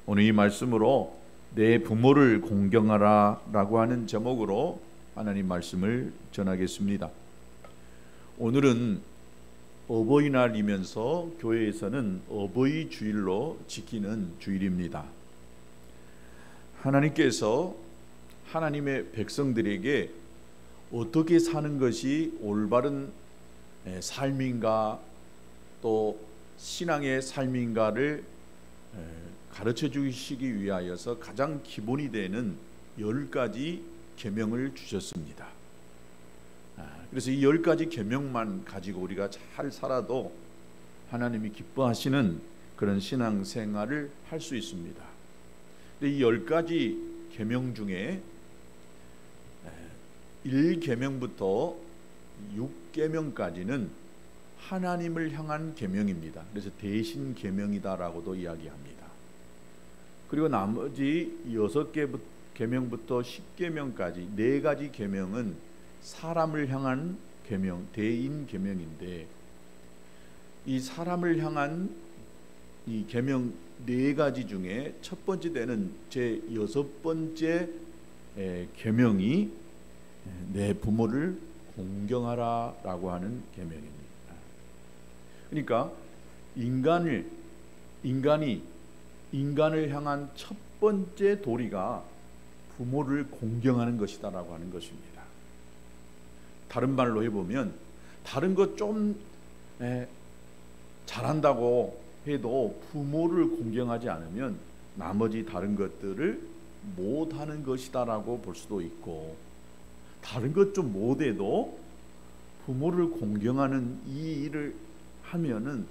오늘 이 말씀으로 내 부모를 공경하라 라고 하는 제목으로 하나님 말씀을 전하겠습니다. 오늘은 어버이날이면서 교회에서는 어버이 주일로 지키는 주일입니다. 하나님께서 하나님의 백성들에게 어떻게 사는 것이 올바른 삶인가 또 신앙의 삶인가를 가르쳐 주시기 위하여서 가장 기본이 되는 10가지 계명을 주셨습니다. 그래서 이 10가지 계명만 가지고 우리가 잘 살아도 하나님이 기뻐하시는 그런 신앙생활을 할 수 있습니다. 근데 이 10가지 계명 중에 1계명부터 6계명까지는 하나님을 향한 계명입니다. 그래서 대신 계명이다라고도 이야기합니다. 그리고 나머지 6계명부터 10계명까지 4가지 계명은 사람을 향한 계명, 대인 계명인데 이 사람을 향한 이 계명 4가지 중에 첫 번째 되는 제 6번째 계명이 내 부모를 공경하라라고 하는 계명입니다. 그러니까 인간을 향한 첫 번째 도리가 부모를 공경하는 것이다라고 하는 것입니다. 다른 말로 해보면 다른 것 좀 잘한다고 해도 부모를 공경하지 않으면 나머지 다른 것들을 못하는 것이다라고 볼 수도 있고, 다른 것 좀 못해도 부모를 공경하는 이 일을 하면은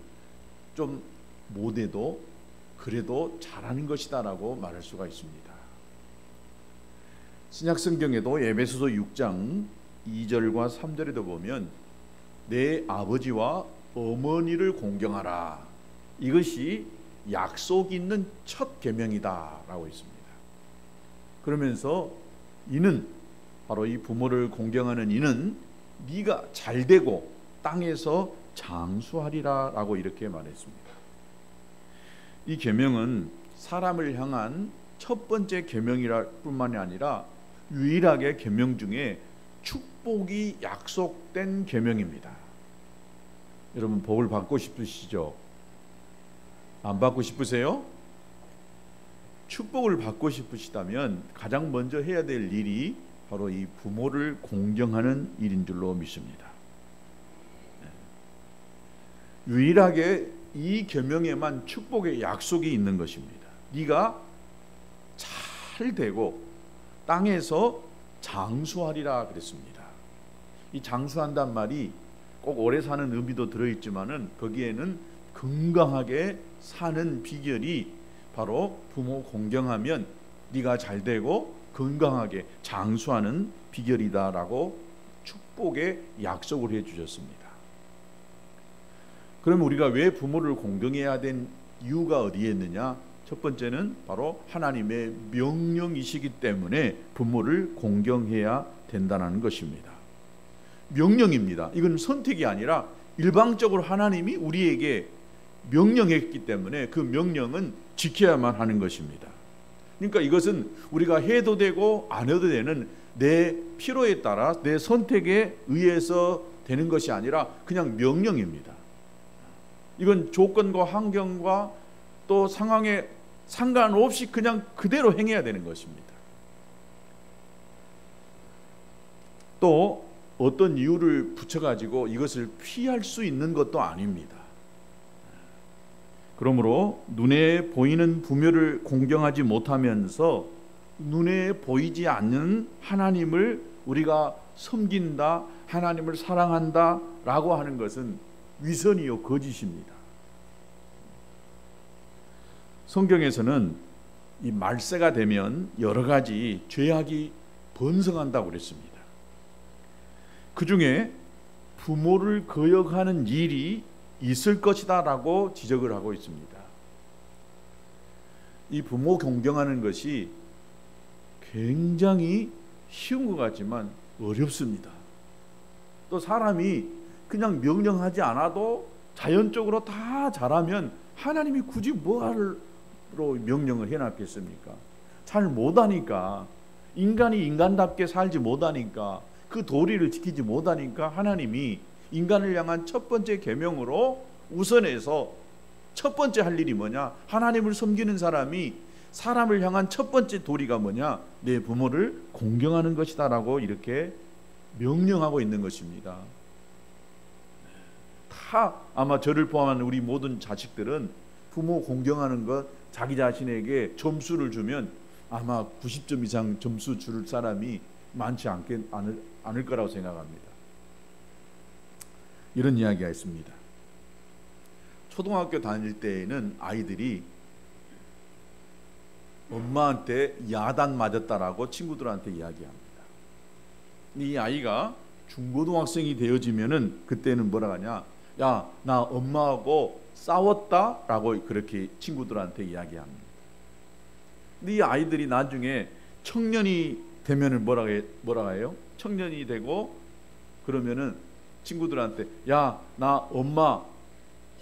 좀 못해도 그래도 잘하는 것이다라고 말할 수가 있습니다. 신약성경에도 에베소서 6장 2절과 3절에도 보면 내 아버지와 어머니를 공경하라, 이것이 약속 있는 첫 계명이다라고 있습니다. 그러면서 이는 바로 이 부모를 공경하는 이는 네가 잘되고 땅에서 장수하리라 라고 이렇게 말했습니다. 이 계명은 사람을 향한 첫 번째 계명이라 뿐만이 아니라 유일하게 계명 중에 축복이 약속된 계명입니다. 여러분 복을 받고 싶으시죠? 안 받고 싶으세요? 축복을 받고 싶으시다면 가장 먼저 해야 될 일이 바로 이 부모를 공경하는 일인 줄로 믿습니다. 유일하게 이 계명에만 축복의 약속이 있는 것입니다. 네가 잘 되고 땅에서 장수하리라 그랬습니다. 이 장수한단 말이 꼭 오래 사는 의미도 들어있지만은 거기에는 건강하게 사는 비결이 바로 부모 공경하면 네가 잘 되고 건강하게 장수하는 비결이다라고 축복의 약속을 해주셨습니다. 그럼 우리가 왜 부모를 공경해야 된 이유가 어디에 있느냐? 첫 번째는 바로 하나님의 명령이시기 때문에 부모를 공경해야 된다는 것입니다. 명령입니다. 이건 선택이 아니라 일방적으로 하나님이 우리에게 명령했기 때문에 그 명령은 지켜야만 하는 것입니다. 그러니까 이것은 우리가 해도 되고 안 해도 되는 내 필요에 따라 내 선택에 의해서 되는 것이 아니라 그냥 명령입니다. 이건 조건과 환경과 또 상황에 상관없이 그냥 그대로 행해야 되는 것입니다. 또 어떤 이유를 붙여가지고 이것을 피할 수 있는 것도 아닙니다. 그러므로 눈에 보이는 부모를 공경하지 못하면서 눈에 보이지 않는 하나님을 우리가 섬긴다, 하나님을 사랑한다 라고 하는 것은 위선이요 거짓입니다. 성경에서는 이 말세가 되면 여러 가지 죄악이 번성한다고 그랬습니다. 그 중에 부모를 거역하는 일이 있을 것이다 라고 지적을 하고 있습니다. 이 부모 공경하는 것이 굉장히 쉬운 것 같지만 어렵습니다. 또 사람이 그냥 명령하지 않아도 자연적으로 다 잘하면 하나님이 굳이 명령을 해놨겠습니까? 잘 못하니까, 인간이 인간답게 살지 못하니까, 그 도리를 지키지 못하니까 하나님이 인간을 향한 첫 번째 계명으로 우선해서 첫 번째 할 일이 뭐냐? 하나님을 섬기는 사람이 사람을 향한 첫 번째 도리가 뭐냐? 내 부모를 공경하는 것이다 라고 이렇게 명령하고 있는 것입니다. 다 아마 저를 포함한 우리 모든 자식들은 부모 공경하는 것, 자기 자신에게 점수를 주면 아마 90점 이상 점수 줄 사람이 많지 않을 거라고 생각합니다. 이런 이야기가 있습니다. 초등학교 다닐 때에는 아이들이 엄마한테 야단 맞았다라고 친구들한테 이야기합니다. 이 아이가 중고등학생이 되어지면은 그때는 뭐라 하냐? 야, 나 엄마하고 싸웠다라고 그렇게 친구들한테 이야기합니다. 근데 이 아이들이 나중에 청년이 되면은 뭐라 해요? 청년이 되고 그러면은 친구들한테 야, 나 엄마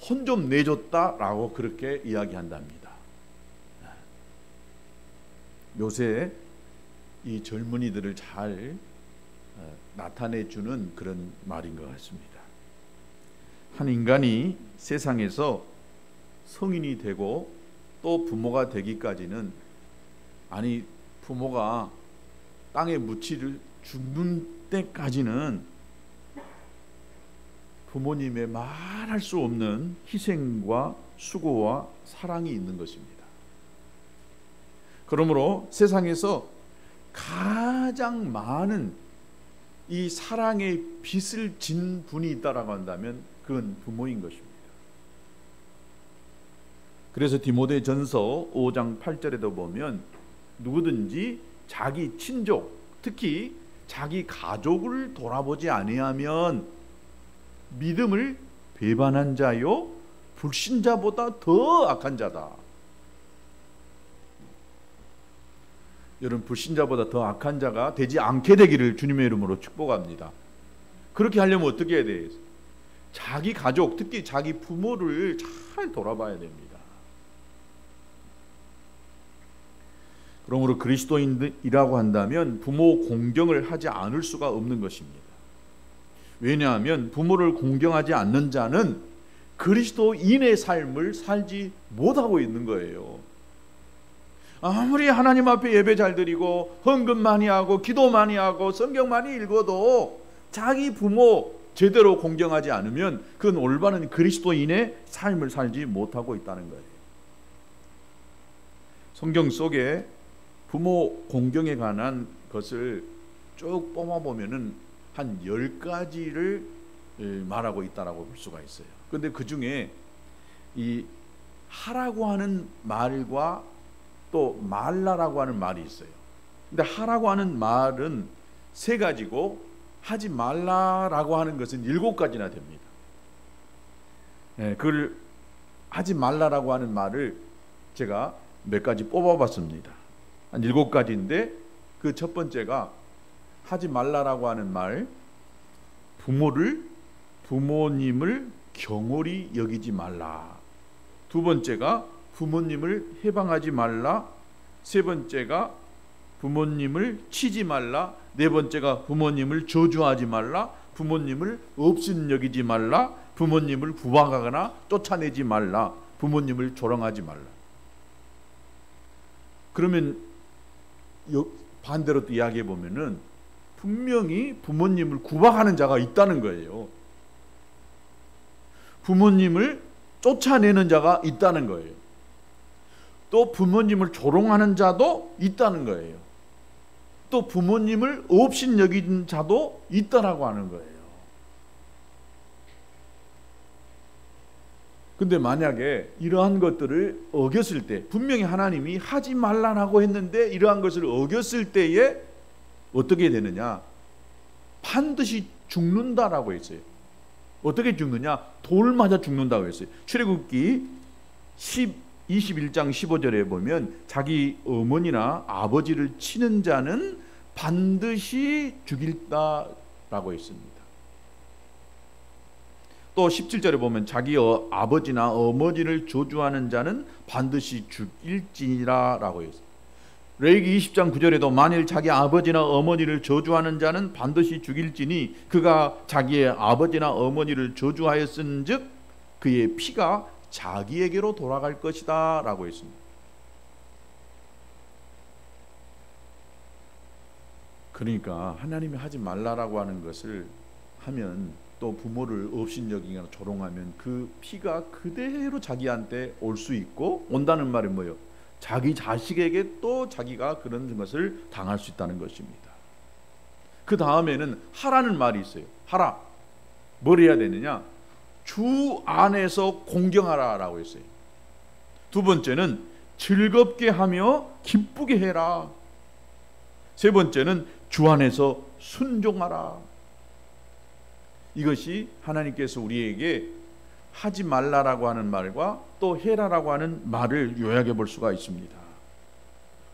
혼 좀 내줬다라고 그렇게 이야기한답니다. 요새 이 젊은이들을 잘 나타내주는 그런 말인 것 같습니다. 한 인간이 세상에서 성인이 되고 또 부모가 되기까지는, 아니 부모가 땅에 묻히를 죽는 때까지는 부모님의 말할 수 없는 희생과 수고와 사랑이 있는 것입니다. 그러므로 세상에서 가장 많은 이 사랑의 빚을 진 분이 있다라고 한다면 그건 부모인 것입니다. 그래서 디모데전서 5장 8절에도 보면 누구든지 자기 친족, 특히 자기 가족을 돌아보지 아니하면 믿음을 배반한 자요 불신자보다 더 악한 자다. 여러분, 불신자보다 더 악한 자가 되지 않게 되기를 주님의 이름으로 축복합니다. 그렇게 하려면 어떻게 해야 돼요? 자기 가족, 특히 자기 부모를 잘 돌아봐야 됩니다. 그러므로 그리스도인이라고 한다면 부모 공경을 하지 않을 수가 없는 것입니다. 왜냐하면 부모를 공경하지 않는 자는 그리스도인의 삶을 살지 못하고 있는 거예요. 아무리 하나님 앞에 예배 잘 드리고 헌금 많이 하고 기도 많이 하고 성경 많이 읽어도 자기 부모 제대로 공경하지 않으면 그건 올바른 그리스도인의 삶을 살지 못하고 있다는 거예요. 성경 속에 부모 공경에 관한 것을 쭉 뽑아보면은 한 10가지를 말하고 있다라고 볼 수가 있어요. 그런데 그 중에 이 하라고 하는 말과 또 말라라고 하는 말이 있어요. 근데 하라고 하는 말은 3가지고 하지 말라라고 하는 것은 7가지나 됩니다. 그걸 하지 말라라고 하는 말을 제가 몇 가지 뽑아봤습니다. 한 7가지인데 그 첫 번째가 하지 말라라고 하는 말, 부모님을 경홀히 여기지 말라. 두 번째가 부모님을 해방하지 말라. 세 번째가 부모님을 치지 말라. 네 번째가 부모님을 저주하지 말라. 부모님을 업신여기지 말라. 부모님을 구박하거나 쫓아내지 말라. 부모님을 조롱하지 말라. 그러면 반대로 또 이야기해 보면은 분명히 부모님을 구박하는 자가 있다는 거예요. 부모님을 쫓아내는 자가 있다는 거예요. 또 부모님을 조롱하는 자도 있다는 거예요. 또 부모님을 업신여긴 자도 있다라고 하는 거예요. 근데 만약에 이러한 것들을 어겼을 때, 분명히 하나님이 하지 말라고 했는데 이러한 것을 어겼을 때에 어떻게 되느냐? 반드시 죽는다라고 했어요. 어떻게 죽느냐? 돌 맞아 죽는다고 했어요. 출애굽기 21장 15절에 보면 자기 어머니나 아버지를 치는 자는 반드시 죽일다라고 했습니다. 또 17절에 보면 자기 아버지나 어머니를 저주하는 자는 반드시 죽일지니라 라고 했어요. 레위기 20장 9절에도 만일 자기 아버지나 어머니를 저주하는 자는 반드시 죽일지니 그가 자기의 아버지나 어머니를 저주하였은즉 그의 피가 자기에게로 돌아갈 것이다 라고 했습니다. 그러니까 하나님이 하지 말라라고 하는 것을 하면 또 부모를 업신여기거나 조롱하면 그 피가 그대로 자기한테 올 수 있고, 온다는 말이 뭐예요? 자기 자식에게 또 자기가 그런 것을 당할 수 있다는 것입니다. 그 다음에는 하라는 말이 있어요. 하라. 뭘 해야 되느냐? 주 안에서 공경하라 라고 했어요. 두 번째는 즐겁게 하며 기쁘게 해라. 세 번째는 주 안에서 순종하라. 이것이 하나님께서 우리에게 하지 말라라고 하는 말과 또 해라라고 하는 말을 요약해 볼 수가 있습니다.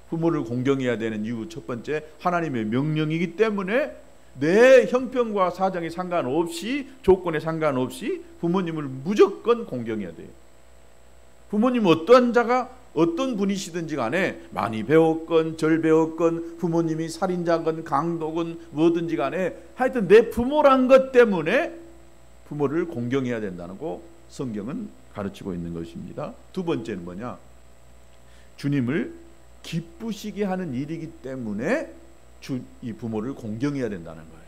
부모를 공경해야 되는 이유 첫 번째, 하나님의 명령이기 때문에 내 형편과 사정에 상관없이, 조건에 상관없이 부모님을 무조건 공경해야 돼요. 부모님 어떠한 자가 어떤 분이시든지 간에 많이 배웠건 절 배웠건 부모님이 살인자건 강도건 뭐든지 간에 하여튼 내 부모란 것 때문에 부모를 공경해야 된다는 거 성경은 가르치고 있는 것입니다. 두 번째는 뭐냐? 주님을 기쁘시게 하는 일이기 때문에 이 부모를 공경해야 된다는 거예요.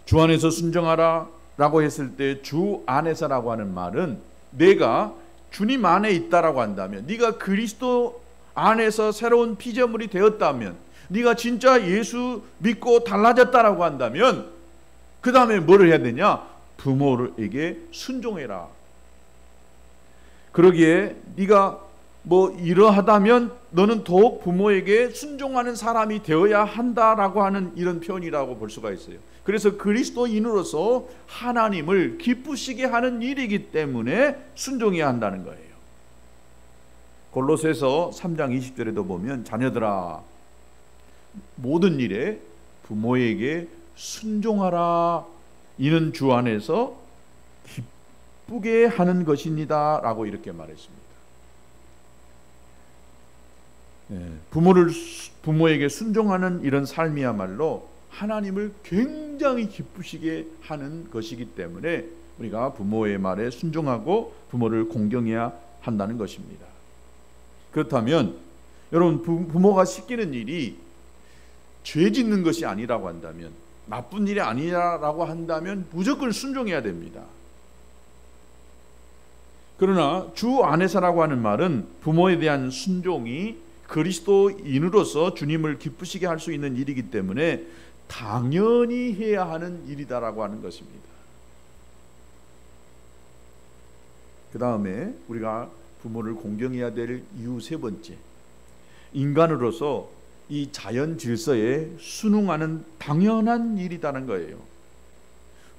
주 안에서 순종하라 라고 했을 때 주 안에서라고 하는 말은 내가 주님 안에 있다라고 한다면, 네가 그리스도 안에서 새로운 피조물이 되었다면, 네가 진짜 예수 믿고 달라졌다라고 한다면 그 다음에 뭐를 해야 되냐? 부모에게 순종해라. 그러기에 네가 뭐 이러하다면 너는 더욱 부모에게 순종하는 사람이 되어야 한다라고 하는 이런 표현이라고 볼 수가 있어요. 그래서 그리스도인으로서 하나님을 기쁘시게 하는 일이기 때문에 순종해야 한다는 거예요. 골로새서 3장 20절에도 보면 자녀들아 모든 일에 부모에게 순종하라. 이는 주 안에서 기쁘게 하는 것입니다 라고 이렇게 말했습니다. 부모에게 순종하는 이런 삶이야말로 하나님을 굉장히 기쁘시게 하는 것이기 때문에 우리가 부모의 말에 순종하고 부모를 공경해야 한다는 것입니다. 그렇다면 여러분, 부모가 시키는 일이 죄 짓는 것이 아니라고 한다면, 나쁜 일이 아니라고 한다면 무조건 순종해야 됩니다. 그러나 주 안에서라고 하는 말은 부모에 대한 순종이 그리스도인으로서 주님을 기쁘시게 할 수 있는 일이기 때문에 당연히 해야 하는 일이다라고 하는 것입니다. 그 다음에 우리가 부모를 공경해야 될 이유 세 번째, 인간으로서 이 자연 질서에 순응하는 당연한 일이라는 거예요.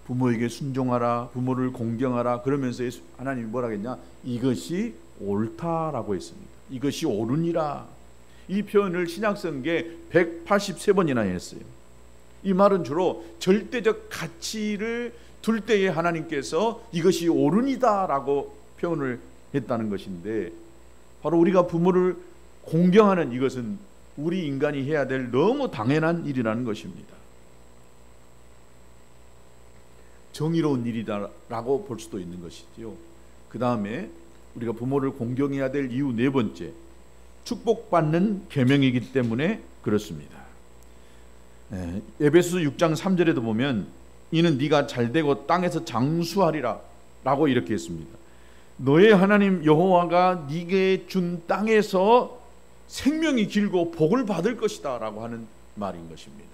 부모에게 순종하라, 부모를 공경하라. 그러면서 하나님이 뭐라 했냐? 이것이 옳다라고 했습니다. 이것이 옳으니라. 이 표현을 신약성경에 183번이나 했어요. 이 말은 주로 절대적 가치를 둘 때에 하나님께서 이것이 옳으니다라고 표현을 했다는 것인데, 바로 우리가 부모를 공경하는 이것은 우리 인간이 해야 될 너무 당연한 일이라는 것입니다. 정의로운 일이다라고 볼 수도 있는 것이지요. 그 다음에 우리가 부모를 공경해야 될 이유 네 번째, 축복받는 계명이기 때문에 그렇습니다. 에베소서 6장 3절에도 보면 이는 네가 잘되고 땅에서 장수하리라 라고 이렇게 했습니다. 너의 하나님 여호와가 네게 준 땅에서 생명이 길고 복을 받을 것이다 라고 하는 말인 것입니다.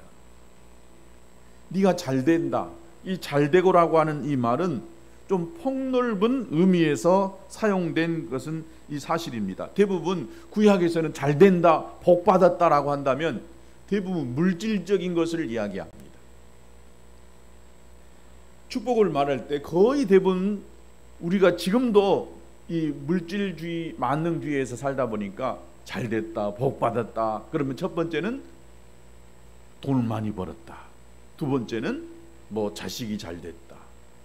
네가 잘된다, 이 잘되고라고 하는 이 말은 좀 폭넓은 의미에서 사용된 것은 이 사실입니다. 대부분 구약에서는 잘된다, 복받았다라고 한다면 대부분 물질적인 것을 이야기합니다. 축복을 말할 때 거의 대부분 우리가 지금도 이 물질주의, 만능주의에서 살다 보니까 잘됐다, 복받았다. 그러면 첫 번째는 돈을 많이 벌었다. 두 번째는 뭐 자식이 잘됐다.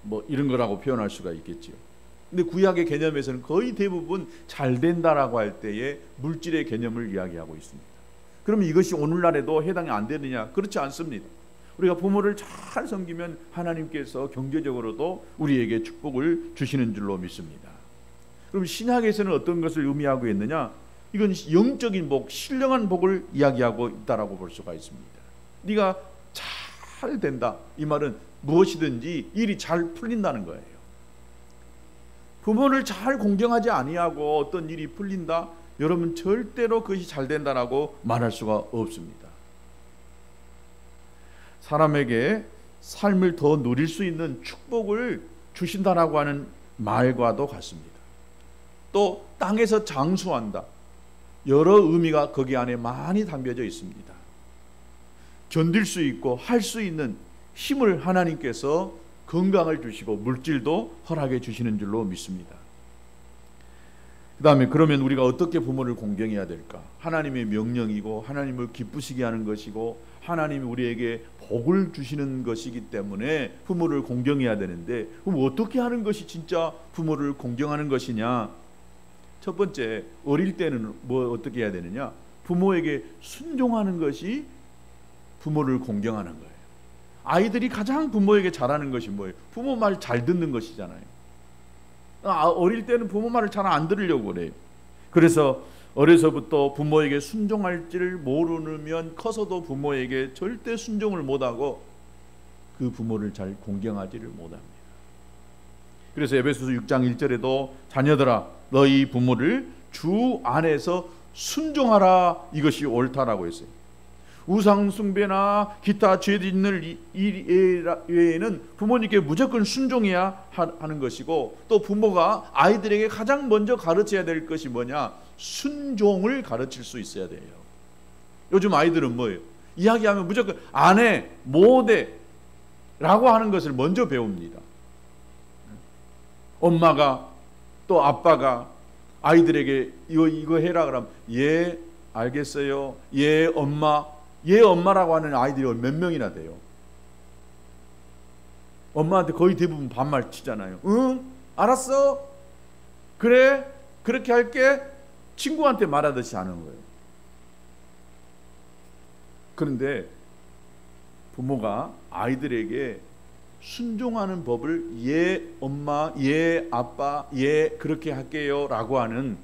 뭐 이런 거라고 표현할 수가 있겠죠. 근데 구약의 개념에서는 거의 대부분 잘 된다라고 할 때의 물질의 개념을 이야기하고 있습니다. 그러면 이것이 오늘날에도 해당이 안 되느냐? 그렇지 않습니다. 우리가 부모를 잘 섬기면 하나님께서 경제적으로도 우리에게 축복을 주시는 줄로 믿습니다. 그럼 신약에서는 어떤 것을 의미하고 있느냐? 이건 영적인 복, 신령한 복을 이야기하고 있다라고 볼 수가 있습니다. 네가 잘 된다. 이 말은 무엇이든지 일이 잘 풀린다는 거예요. 부모를 잘 공경하지 아니하고 어떤 일이 풀린다? 여러분 절대로 그것이 잘 된다라고 말할 수가 없습니다. 사람에게 삶을 더 누릴 수 있는 축복을 주신다라고 하는 말과도 같습니다. 또 땅에서 장수한다. 여러 의미가 거기 안에 많이 담겨져 있습니다. 견딜 수 있고 할 수 있는 힘을 하나님께서 건강을 주시고 물질도 허락해 주시는 줄로 믿습니다. 그 다음에 그러면 우리가 어떻게 부모를 공경해야 될까? 하나님의 명령이고 하나님을 기쁘시게 하는 것이고 하나님이 우리에게 복을 주시는 것이기 때문에 부모를 공경해야 되는데, 그럼 어떻게 하는 것이 진짜 부모를 공경하는 것이냐? 첫 번째, 어릴 때는 어떻게 해야 되느냐? 부모에게 순종하는 것이 부모를 공경하는 거예요. 아이들이 가장 부모에게 잘하는 것이 뭐예요? 부모 말 잘 듣는 것이잖아요. 어릴 때는 부모 말을 잘 안 들으려고 그래요. 그래서 어려서부터 부모에게 순종할지를 모르면 커서도 부모에게 절대 순종을 못하고 그 부모를 잘 공경하지를 못합니다. 그래서 에베소서 6장 1절에도 자녀들아 너희 부모를 주 안에서 순종하라, 이것이 옳다라고 했어요. 우상 숭배나 기타 죄 짓는 일 외에는 부모님께 무조건 순종해야 하는 것이고, 또 부모가 아이들에게 가장 먼저 가르쳐야 될 것이 뭐냐? 순종을 가르칠 수 있어야 돼요. 요즘 아이들은 뭐예요? 이야기하면 무조건 안 해, 못 해 라고 하는 것을 먼저 배웁니다. 엄마가 또 아빠가 아이들에게 이거 해라 그러면 예 알겠어요, 예 엄마, 예 엄마라고 하는 아이들이 몇 명이나 돼요. 엄마한테 거의 대부분 반말 치잖아요. 응? 알았어? 그래? 그렇게 할게? 친구한테 말하듯이 하는 거예요. 그런데 부모가 아이들에게 순종하는 법을 예 엄마, 예 아빠, 예 그렇게 할게요 라고 하는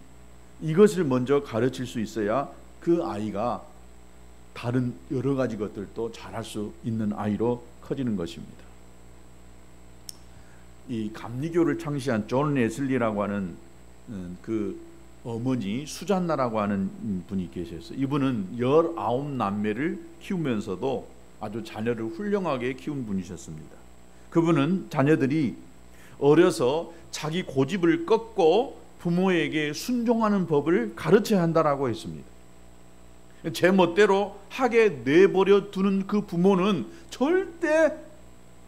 이것을 먼저 가르칠 수 있어야 그 아이가 다른 여러 가지 것들도 잘할 수 있는 아이로 커지는 것입니다. 이 감리교를 창시한 존 웨슬리라고 하는 그 어머니 수잔나라고 하는 분이 계셨어요. 이분은 19남매를 키우면서도 아주 자녀를 훌륭하게 키운 분이셨습니다. 그분은 자녀들이 어려서 자기 고집을 꺾고 부모에게 순종하는 법을 가르쳐야 한다라고 했습니다. 제 멋대로 하게 내버려 두는 그 부모는 절대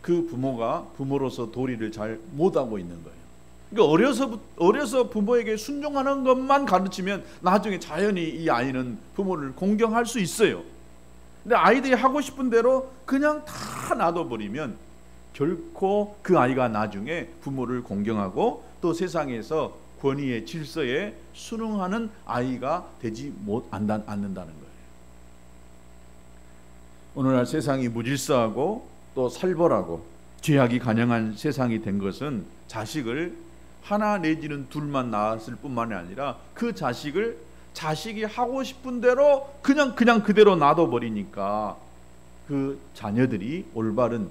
그 부모가 부모로서 도리를 잘 못하고 있는 거예요. 그러니까 어려서 부모에게 순종하는 것만 가르치면 나중에 자연히 이 아이는 부모를 공경할 수 있어요. 근데 아이들이 하고 싶은 대로 그냥 다 놔둬버리면 결코 그 아이가 나중에 부모를 공경하고 또 세상에서 권위의 질서에 순응하는 아이가 되지 않는다는 거예요. 오늘날 세상이 무질서하고 또 살벌하고 죄악이 간영한 세상이 된 것은 자식을 하나 내지는 둘만 낳았을 뿐만이 아니라 그 자식이 하고 싶은 대로 그냥 그대로 놔둬버리니까 그 자녀들이 올바른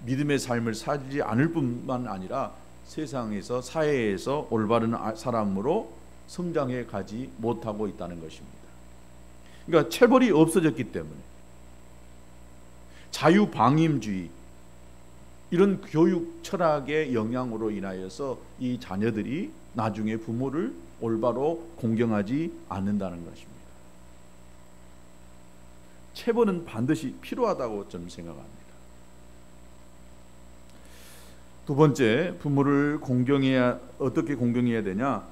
믿음의 삶을 살지 않을 뿐만 아니라 세상에서 사회에서 올바른 사람으로 성장해 가지 못하고 있다는 것입니다. 그러니까 체벌이 없어졌기 때문에 자유방임주의 이런 교육 철학의 영향으로 인하여서 이 자녀들이 나중에 부모를 올바로 공경하지 않는다는 것입니다. 체벌은 반드시 필요하다고 저는 생각합니다. 두 번째, 부모를 어떻게 공경해야 되냐?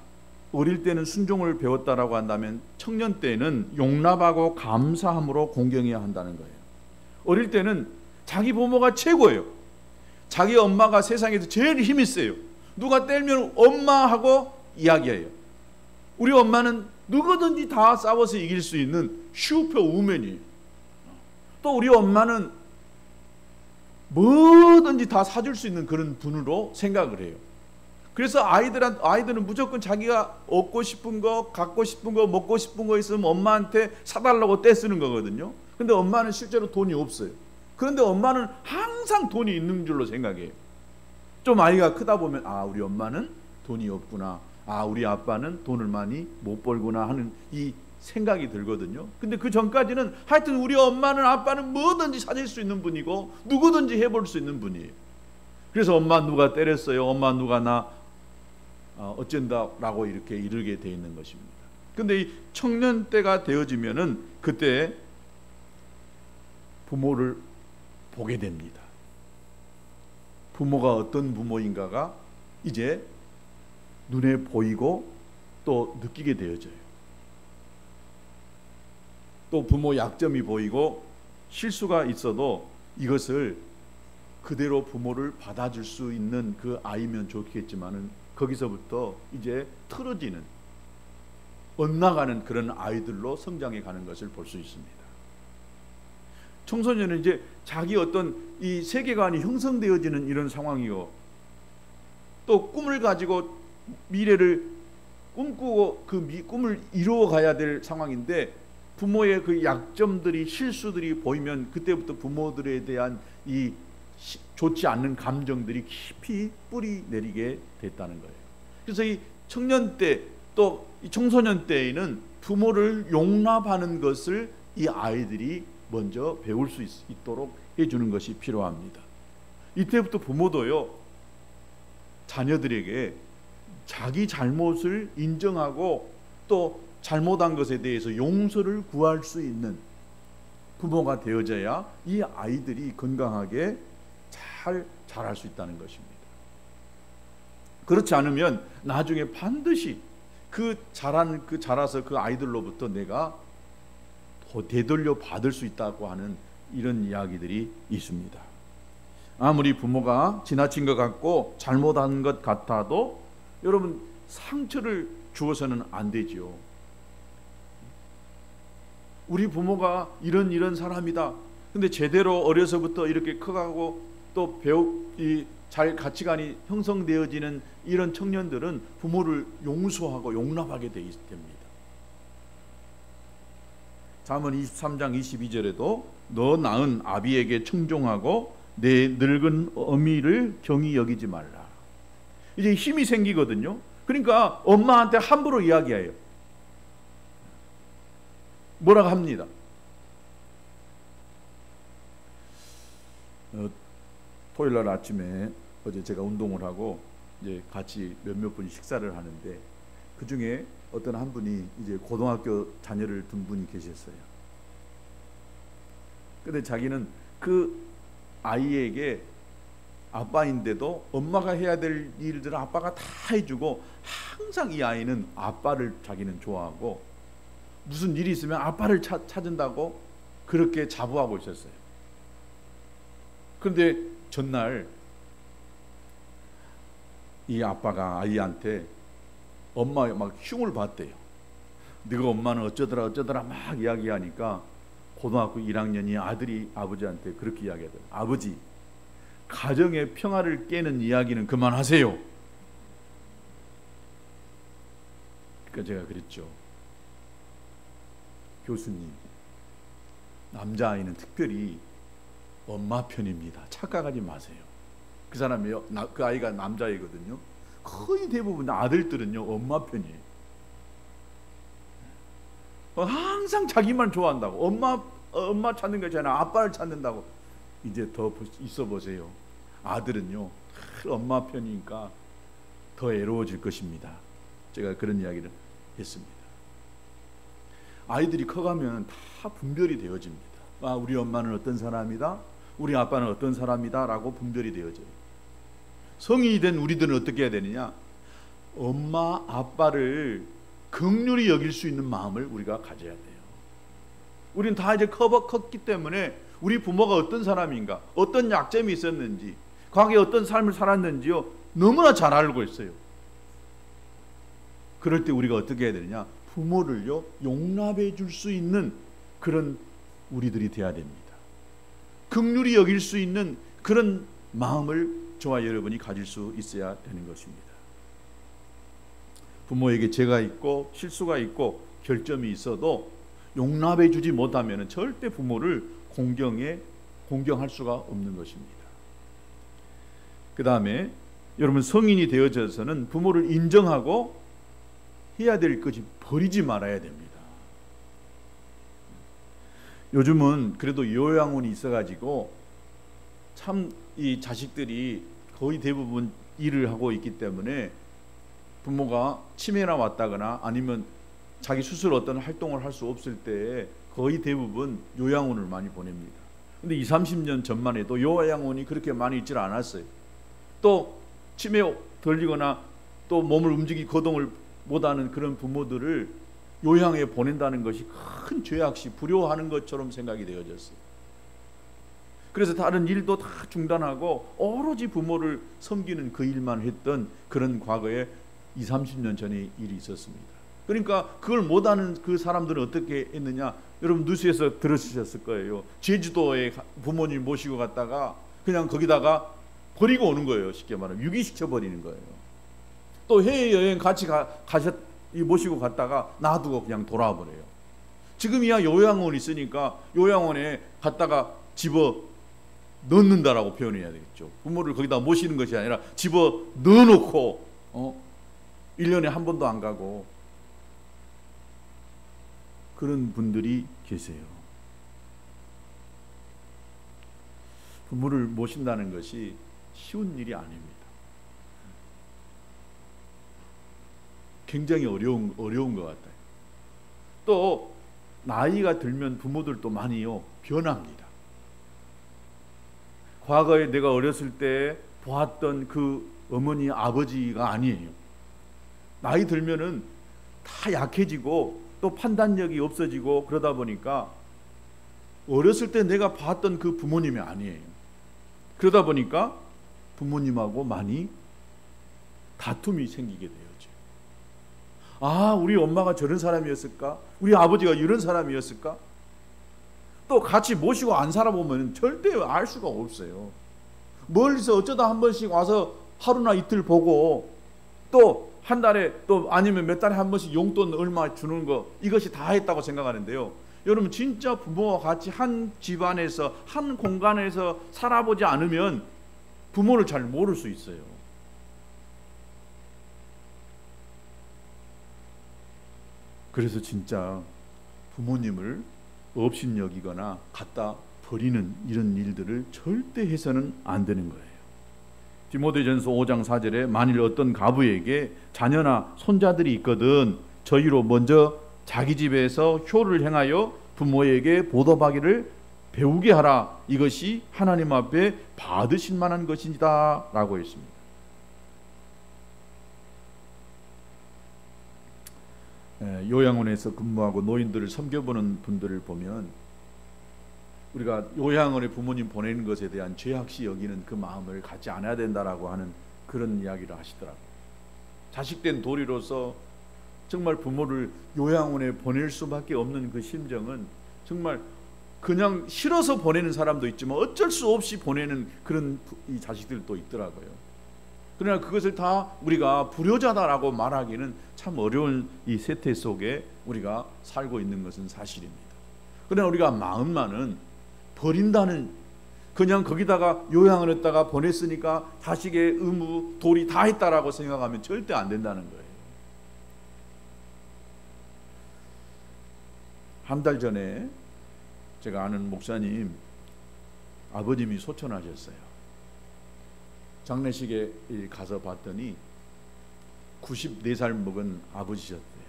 어릴 때는 순종을 배웠다라고 한다면 청년 때는 용납하고 감사함으로 공경해야 한다는 거예요. 어릴 때는 자기 부모가 최고예요. 자기 엄마가 세상에서 제일 힘이 세요. 누가 때리면 엄마하고 이야기해요. 우리 엄마는 누구든지 다 싸워서 이길 수 있는 슈퍼 우먼이에요. 또 우리 엄마는 뭐든지 다 사줄 수 있는 그런 분으로 생각을 해요. 그래서 아이들은 무조건 자기가 얻고 싶은 거, 갖고 싶은 거, 먹고 싶은 거 있으면 엄마한테 사달라고 떼쓰는 거거든요. 근데 엄마는 실제로 돈이 없어요. 그런데 엄마는 항상 돈이 있는 줄로 생각해요. 좀 아이가 크다 보면 우리 엄마는 돈이 없구나, 우리 아빠는 돈을 많이 못 벌구나 하는 이 생각이 들거든요. 근데 그 전까지는 하여튼 우리 엄마는 아빠는 뭐든지 사줄 수 있는 분이고 누구든지 해볼 수 있는 분이에요. 그래서 엄마 누가 때렸어요, 엄마 누가 나 어쩐다 라고 이렇게 이르게 돼 있는 것입니다. 근데 이 청년 때가 되어지면은 그때 부모를 보게 됩니다. 부모가 어떤 부모인가가 이제 눈에 보이고 또 느끼게 되어져요. 또 부모 약점이 보이고 실수가 있어도 이것을 그대로 부모를 받아줄 수 있는 그 아이면 좋겠지만은 거기서부터 이제 틀어지는, 엇나가는 그런 아이들로 성장해 가는 것을 볼 수 있습니다. 청소년은 이제 자기 어떤 이 세계관이 형성되어지는 이런 상황이고, 또 꿈을 가지고 미래를 꿈꾸고 그 꿈을 이루어 가야 될 상황인데, 부모의 그 약점들이, 실수들이 보이면 그때부터 부모들에 대한 이 좋지 않는 감정들이 깊이 뿌리 내리게 됐다는 거예요. 그래서 이 청년 때, 또 이 청소년 때에는 부모를 용납하는 것을 이 아이들이 먼저 배울 수 있도록 해주는 것이 필요합니다. 이때부터 부모도요, 자녀들에게 자기 잘못을 인정하고 또 잘못한 것에 대해서 용서를 구할 수 있는 부모가 되어져야 이 아이들이 건강하게 잘 자랄 수 있다는 것입니다. 그렇지 않으면 나중에 반드시 자라서 그 아이들로부터 내가 되돌려 받을 수 있다고 하는 이런 이야기들이 있습니다. 아무리 부모가 지나친 것 같고 잘못한 것 같아도 여러분, 상처를 주어서는 안 되지요. 우리 부모가 이런 사람이다. 근데 제대로 어려서부터 이렇게 커가고 또 잘 가치관이 형성되어지는 이런 청년들은 부모를 용서하고 용납하게 됩니다. 잠언 23장 22절에도 너 낳은 아비에게 청종하고 내 늙은 어미를 경히 여기지 말라. 이제 힘이 생기거든요. 그러니까 엄마한테 함부로 이야기해요. 뭐라고 합니다. 토요일날 아침에 어제 제가 운동을 하고 이제 같이 몇몇 분이 식사를 하는데, 그 중에 어떤 한 분이 이제 고등학교 자녀를 둔 분이 계셨어요. 근데 자기는 그 아이에게 아빠인데도 엄마가 해야 될 일들을 아빠가 다 해주고, 항상 이 아이는 아빠를 자기는 좋아하고 무슨 일이 있으면 아빠를 찾은다고 그렇게 자부하고 있었어요. 그런데 전날 이 아빠가 아이한테 엄마 막 흉을 봤대요. 네가 엄마는 어쩌더라 막 이야기하니까 고등학교 1학년이 아들이 아버지한테 그렇게 이야기하더라고요. 아버지, 가정의 평화를 깨는 이야기는 그만하세요. 그러니까 제가 그랬죠. 교수님, 남자아이는 특별히 엄마 편입니다. 착각하지 마세요. 그 아이가 남자이거든요. 거의 대부분 아들들은요, 엄마 편이에요. 항상 자기만 좋아한다고. 엄마 찾는 것이 아니라 아빠를 찾는다고. 이제 더 있어 보세요. 아들은요, 엄마 편이니까 더 애로워질 것입니다. 제가 그런 이야기를 했습니다. 아이들이 커가면 다 분별이 되어집니다. 우리 엄마는 어떤 사람이다, 우리 아빠는 어떤 사람이다 라고 분별이 되어져요. 성인이 된 우리들은 어떻게 해야 되느냐, 엄마 아빠를 긍휼히 여길 수 있는 마음을 우리가 가져야 돼요. 우리는 다 이제 컸기 때문에 우리 부모가 어떤 사람인가, 어떤 약점이 있었는지, 과거에 어떤 삶을 살았는지요 너무나 잘 알고 있어요. 그럴 때 우리가 어떻게 해야 되느냐? 부모를요 용납해 줄 수 있는 그런 우리들이 돼야 됩니다. 긍휼히 여길 수 있는 그런 마음을 저와 여러분이 가질 수 있어야 되는 것입니다. 부모에게 죄가 있고 실수가 있고 결점이 있어도 용납해 주지 못하면 절대 부모를 공경할 수가 없는 것입니다. 그 다음에 여러분 성인이 되어져서는 부모를 인정하고 해야 될 것이 버리지 말아야 됩니다. 요즘은 그래도 요양원이 있어가지고 참 이 자식들이 거의 대부분 일을 하고 있기 때문에 부모가 치매나 왔다거나 아니면 자기 스스로 어떤 활동을 할 수 없을 때 거의 대부분 요양원을 많이 보냅니다. 근데 20, 30년 전만 해도 요양원이 그렇게 많이 있질 않았어요. 또 치매 걸리거나 또 몸을 움직이기 거동을 못하는 그런 부모들을 요양에 보낸다는 것이 큰 죄악시 불효하는 것처럼 생각이 되어졌어요. 그래서 다른 일도 다 중단하고 오로지 부모를 섬기는 그 일만 했던 그런 과거에 20, 30년 전에 일이 있었습니다. 그러니까 그걸 못하는 그 사람들은 어떻게 했느냐? 여러분 뉴스에서 들으셨을 거예요. 제주도에 부모님 모시고 갔다가 그냥 거기다가 버리고 오는 거예요. 쉽게 말하면 유기시켜 버리는 거예요. 또 해외여행 같이 모시고 갔다가 놔두고 그냥 돌아와 버려요. 지금이야 요양원이 있으니까 요양원에 갔다가 집어 넣는다라고 표현해야 되겠죠. 부모를 거기다 모시는 것이 아니라 집어 넣어놓고 1년에 한 번도 안 가고 그런 분들이 계세요. 부모를 모신다는 것이 쉬운 일이 아닙니다. 굉장히 어려운 것 같아요. 또 나이가 들면 부모들도 많이요 변합니다. 과거에 내가 어렸을 때 보았던 그 어머니 아버지가 아니에요. 나이 들면은 다 약해지고 또 판단력이 없어지고 그러다 보니까 어렸을 때 내가 봤던 그 부모님이 아니에요. 그러다 보니까 부모님하고 많이 다툼이 생기게 되었죠. 아, 우리 엄마가 저런 사람이었을까? 우리 아버지가 이런 사람이었을까? 또 같이 모시고 안 살아보면 절대 알 수가 없어요. 멀리서 어쩌다 한 번씩 와서 하루나 이틀 보고 또 한 달에 또 아니면 몇 달에 한 번씩 용돈 얼마 주는 거 이것이 다 했다고 생각하는데요. 여러분 진짜 부모와 같이 한 집안에서 한 공간에서 살아보지 않으면 부모를 잘 모를 수 있어요. 그래서 진짜 부모님을 업신여기거나 갖다 버리는 이런 일들을 절대 해서는 안 되는 거예요. 디모데전서 5장 4절에 만일 어떤 가부에게 자녀나 손자들이 있거든 저희로 먼저 자기 집에서 효를 행하여 부모에게 보답하기를 배우게 하라. 이것이 하나님 앞에 받으실 만한 것이다 라고 했습니다. 요양원에서 근무하고 노인들을 섬겨보는 분들을 보면 우리가 요양원에 부모님 보내는 것에 대한 죄악시 여기는 그 마음을 갖지 않아야 된다라고 하는 그런 이야기를 하시더라고요. 자식된 도리로서 정말 부모를 요양원에 보낼 수밖에 없는 그 심정은 정말 그냥 싫어서 보내는 사람도 있지만 어쩔 수 없이 보내는 그런 이 자식들도 있더라고요. 그러나 그것을 다 우리가 불효자다라고 말하기는 참 어려운 이 세태 속에 우리가 살고 있는 것은 사실입니다. 그러나 우리가 마음만은 버린다는 그냥 거기다가 요양원에다가 보냈으니까 자식의 의무 도리 다 했다라고 생각하면 절대 안 된다는 거예요. 한 달 전에 제가 아는 목사님 아버님이 소천하셨어요. 장례식에 가서 봤더니 94살 먹은 아버지셨대요.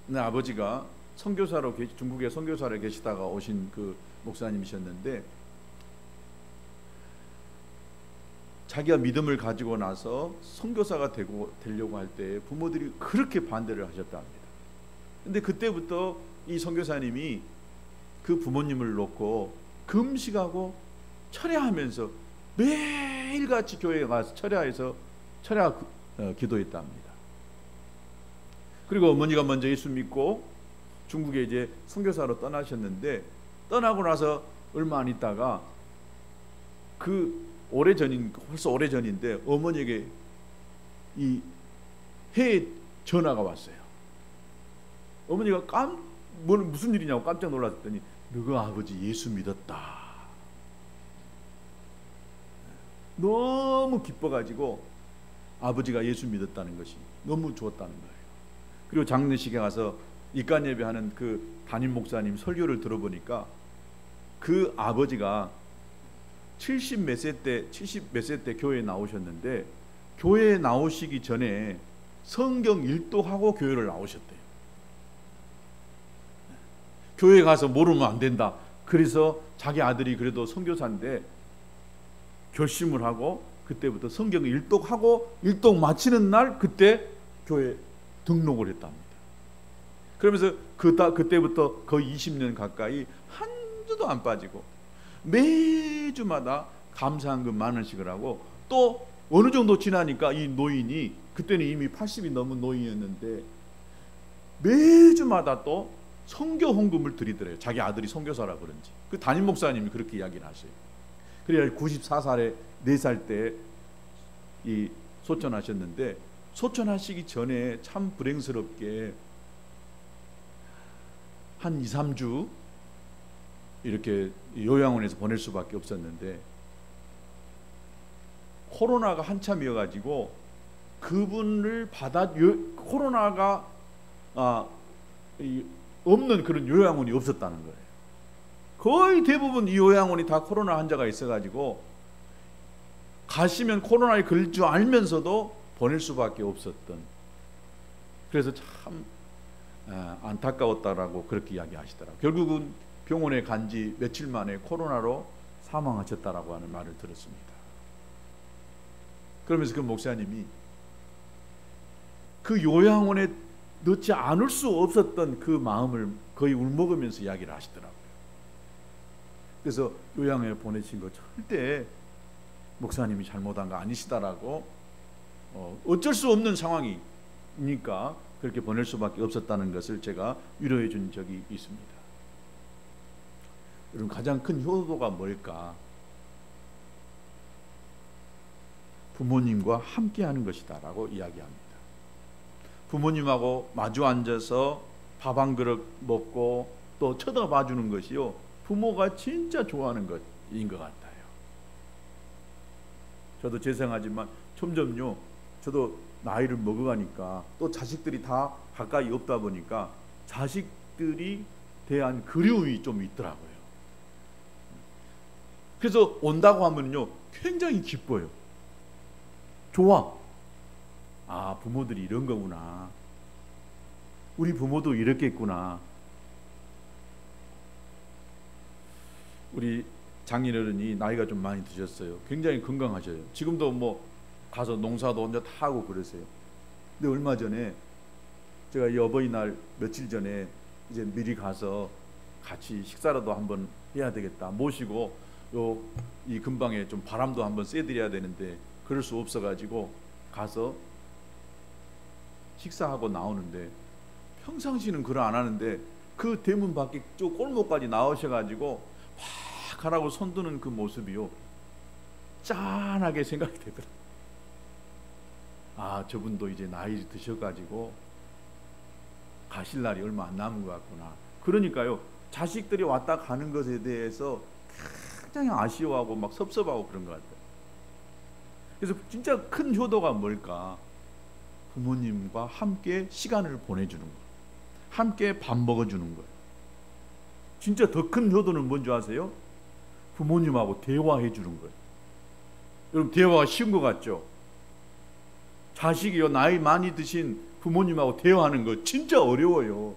근데 아버지가 중국에 선교사로 계시다가 오신 그 목사님이셨는데 자기가 믿음을 가지고 나서 선교사가 되려고 할 때 부모들이 그렇게 반대를 하셨답니다. 근데 그때부터 이 선교사님이 그 부모님을 놓고 금식하고 철야하면서 매일같이 교회에 가서 철야 기도했답니다. 그리고 어머니가 먼저 예수 믿고 중국에 이제 선교사로 떠나셨는데, 떠나고 나서 얼마 안 있다가 벌써 오래 전인데 어머니에게 이 해외 전화가 왔어요. 어머니가 무슨 일이냐고 깜짝 놀랐더니 너가 아버지 예수 믿었다. 너무 기뻐가지고 아버지가 예수 믿었다는 것이 너무 좋았다는 거예요. 그리고 장례식에 가서 입간 예배하는 그 담임 목사님 설교를 들어보니까 그 아버지가 70 몇 세 때 교회에 나오셨는데, 교회에 나오시기 전에 성경 일독하고 교회를 나오셨대요. 교회에 가서 모르면 안 된다. 그래서 자기 아들이 그래도 선교사인데 결심을 하고 그때부터 성경 일독하고 일독 마치는 날 그때 교회 등록을 했답니다. 그러면서 그때부터 거의 20년 가까이 한 주도 안 빠지고 매주마다 감사한금 10,000원씩을 하고, 또 어느 정도 지나니까 이 노인이, 그때는 이미 80이 넘은 노인이었는데 매주마다 또 선교 헌금을 드리더래요. 자기 아들이 선교사라 그런지. 그 담임 목사님이 그렇게 이야기를 하셔요. 그래야 94살에 4살 때 이 소천하셨는데, 소천하시기 전에 참 불행스럽게 한 2, 3주 이렇게 요양원에서 보낼 수밖에 없었는데, 코로나가 한참이어가지고 그분을 코로나가 없는 그런 요양원이 없었다는 거예요. 거의 대부분 이 요양원이 다 코로나 환자가 있어가지고 가시면 코로나에 걸릴 줄 알면서도 보낼 수밖에 없었던, 그래서 참 안타까웠다라고 그렇게 이야기하시더라고요. 결국은 병원에 간지 며칠 만에 코로나로 사망하셨다라고 하는 말을 들었습니다. 그러면서 그 목사님이 그 요양원에 넣지 않을 수 없었던 그 마음을 거의 울먹으면서 이야기를 하시더라고요. 그래서 요양원에 보내신 거 절대 목사님이 잘못한 거 아니시다라고, 어쩔 수 없는 상황이니까 그렇게 보낼 수밖에 없었다는 것을 제가 위로해 준 적이 있습니다. 여러분, 가장 큰 효도가 뭘까? 부모님과 함께 하는 것이다 라고 이야기합니다. 부모님하고 마주 앉아서 밥 한 그릇 먹고 또 쳐다봐 주는 것이요, 부모가 진짜 좋아하는 것인 것 같아요. 저도 죄송하지만 점점요, 저도 나이를 먹어가니까 또 자식들이 다 가까이 없다 보니까 자식들이 대한 그리움이 좀 있더라고요. 그래서 온다고 하면요 굉장히 기뻐요. 좋아. 아, 부모들이 이런 거구나. 우리 부모도 이렇겠구나. 우리 장인어른이 나이가 좀 많이 드셨어요. 굉장히 건강하셔요. 지금도 뭐 가서 농사도 혼자 다 하고 그러세요. 근데 얼마 전에 제가 이 어버이날 며칠 전에 이제 미리 가서 같이 식사라도 한번 해야 되겠다, 모시고 이 근방에 좀 바람도 한번 쐬드려야 되는데 그럴 수 없어가지고 가서 식사하고 나오는데, 평상시는 그걸 안 하는데 그 대문 밖에 저 골목까지 나오셔가지고 막 하라고 손드는 그 모습이요, 짠하게 생각이 되더라고요. 아, 저분도 이제 나이 드셔가지고 가실 날이 얼마 안 남은 것 같구나. 그러니까요, 자식들이 왔다 가는 것에 대해서 굉장히 아쉬워하고 막 섭섭하고 그런 것 같아요. 그래서 진짜 큰 효도가 뭘까? 부모님과 함께 시간을 보내주는 거예요. 함께 밥 먹어주는 거예요. 진짜 더 큰 효도는 뭔지 아세요? 부모님하고 대화해 주는 거예요. 여러분, 대화가 쉬운 것 같죠? 자식이요, 나이 많이 드신 부모님하고 대화하는 거 진짜 어려워요.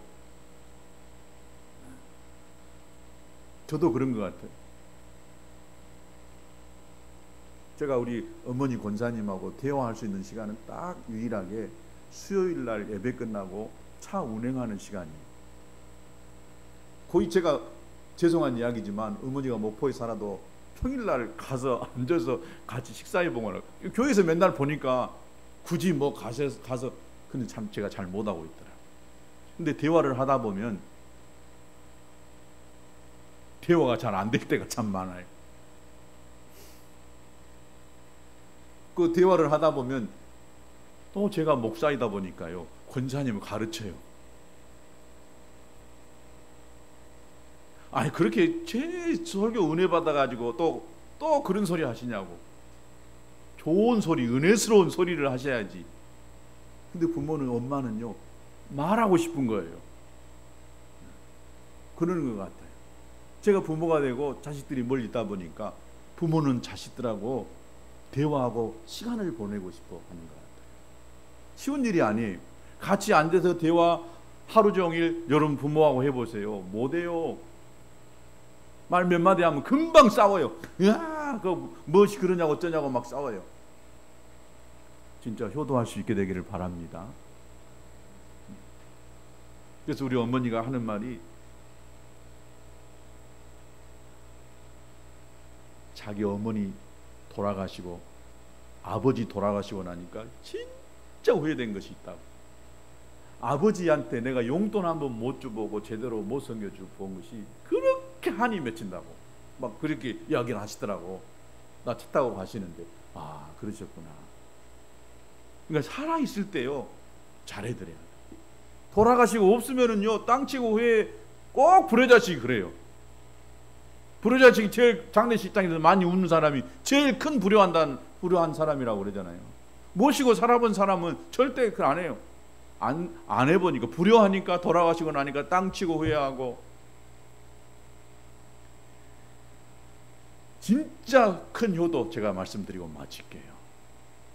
저도 그런 것 같아요. 제가 우리 어머니 권사님하고 대화할 수 있는 시간은 딱 유일하게 수요일 날 예배 끝나고 차 운행하는 시간이에요. 거의 제가 죄송한 이야기지만 어머니가 목포에 살아도 평일날 가서 앉아서 같이 식사해 보거나, 교회에서 맨날 보니까 굳이 뭐 가서 근데 참 제가 잘 못하고 있더라. 근데 대화를 하다 보면 대화가 잘 안 될 때가 참 많아요. 그 대화를 하다 보면 또 제가 목사이다 보니까요, 권사님을 가르쳐요. 아니 그렇게 제 설교 은혜 받아가지고 또 그런 소리 하시냐고. 좋은 소리, 은혜스러운 소리를 하셔야지. 근데 부모는, 엄마는요, 말하고 싶은 거예요. 그러는 것 같아요. 제가 부모가 되고 자식들이 멀리 있다 보니까 부모는 자식들하고 대화하고 시간을 보내고 싶어 하는 것 같아요. 쉬운 일이 아니에요. 같이 앉아서 대화 하루 종일 여러분 부모하고 해보세요. 못해요. 말 몇 마디 하면 금방 싸워요. 야, 무엇이 그러냐고 어쩌냐고 막 싸워요. 진짜 효도할 수 있게 되기를 바랍니다. 그래서 우리 어머니가 하는 말이, 자기 어머니 돌아가시고 아버지 돌아가시고 나니까 진짜 후회된 것이 있다고. 아버지한테 내가 용돈 한번 못 주보고 제대로 못 섬겨주고 본 것이 그렇게 한이 맺힌다고 막 그렇게 이야기를 하시더라고. 나 차 타고 가시는데, 아 그러셨구나. 그러니까 살아있을 때요 잘해드려야 돼. 돌아가시고 없으면은요, 땅치고 후에 꼭 불효자식이 그래요. 불효자식이 제일 장례식장에서 많이 웃는 사람이 제일 큰 불효한 사람이라고 그러잖아요. 모시고 살아본 사람은 절대 그걸 안 해요. 안 해보니까, 불효하니까, 돌아가시고 나니까 땅치고 후회하고. 진짜 큰 효도 제가 말씀드리고 마칠게요.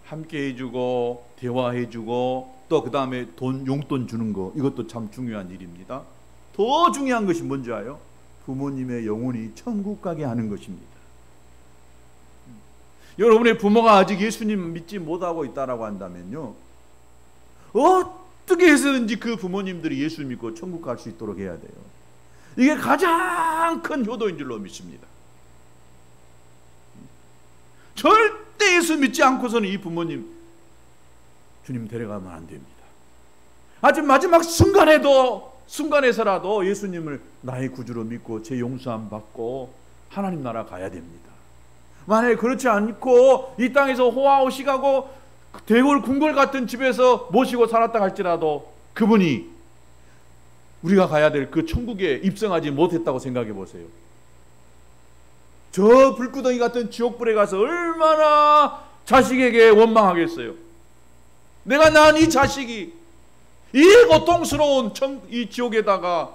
함께 해주고 대화해주고 또 그 다음에 용돈 주는 거, 이것도 참 중요한 일입니다. 더 중요한 것이 뭔지 아요? 부모님의 영혼이 천국 가게 하는 것입니다. 여러분의 부모가 아직 예수님 믿지 못하고 있다라고 한다면요, 어떻게 해서든지 그 부모님들이 예수 믿고 천국 갈 수 있도록 해야 돼요. 이게 가장 큰 효도인 줄로 믿습니다. 절대 예수 믿지 않고서는 이 부모님 주님 데려가면 안 됩니다. 아주 마지막 순간에서라도 예수님을 나의 구주로 믿고 제 용서함 받고 하나님 나라 가야 됩니다. 만약에 그렇지 않고 이 땅에서 호화호식하고 대골 궁궐 같은 집에서 모시고 살았다 할지라도 그분이 우리가 가야 될 그 천국에 입성하지 못했다고 생각해 보세요. 저 불구덩이 같은 지옥불에 가서 얼마나 자식에게 원망하겠어요. 내가 낳은 이 자식이 이 고통스러운 이 지옥에다가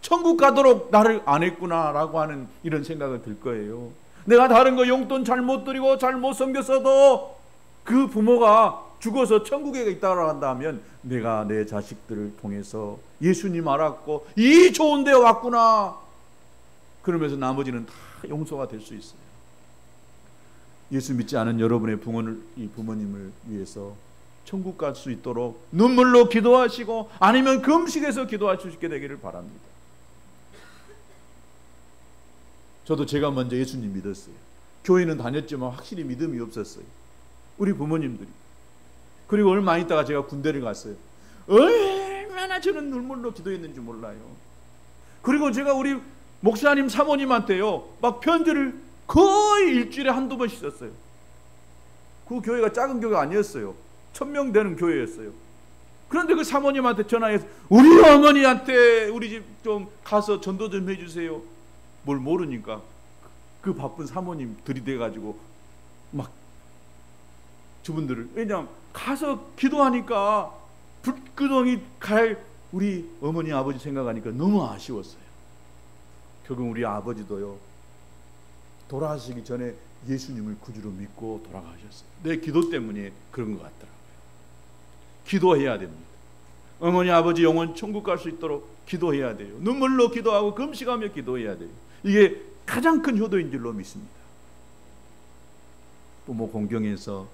천국 가도록 나를 안 했구나라고 하는 이런 생각이 들 거예요. 내가 다른 거 용돈 잘못 드리고 잘못 섬겼어도 그 부모가 죽어서 천국에 있다고 한다면 내가 내 자식들을 통해서 예수님 알았고 이 좋은 데 왔구나, 그러면서 나머지는 다 용서가 될 수 있어요. 예수 믿지 않은 여러분의 부모님을 위해서 천국 갈 수 있도록 눈물로 기도하시고 아니면 금식해서 기도할 수 있게 되기를 바랍니다. 저도 제가 먼저 예수님 믿었어요. 교회는 다녔지만 확실히 믿음이 없었어요. 우리 부모님들이. 그리고 얼마 있다가 제가 군대를 갔어요. 얼마나 저는 눈물로 기도했는지 몰라요. 그리고 제가 우리 목사님 사모님한테요 막 편지를 거의 일주일에 한두 번씩 썼어요. 그 교회가 작은 교회가 아니었어요. 1000명 되는 교회였어요. 그런데 그 사모님한테 전화해서 우리 어머니한테 우리 집 좀 가서 전도 좀 해주세요. 뭘 모르니까 그 바쁜 사모님 들이대가지고 막 저분들을, 왜냐하면 가서 기도하니까 불구덩이 갈 우리 어머니 아버지 생각하니까 너무 아쉬웠어요. 결국 우리 아버지도요 돌아가시기 전에 예수님을 구주로 믿고 돌아가셨어요. 내 기도 때문에 그런 것 같더라고요. 기도해야 됩니다. 어머니 아버지 영혼 천국 갈 수 있도록 기도해야 돼요. 눈물로 기도하고 금식하며 기도해야 돼요. 이게 가장 큰 효도인 줄로 믿습니다. 부모 공경에서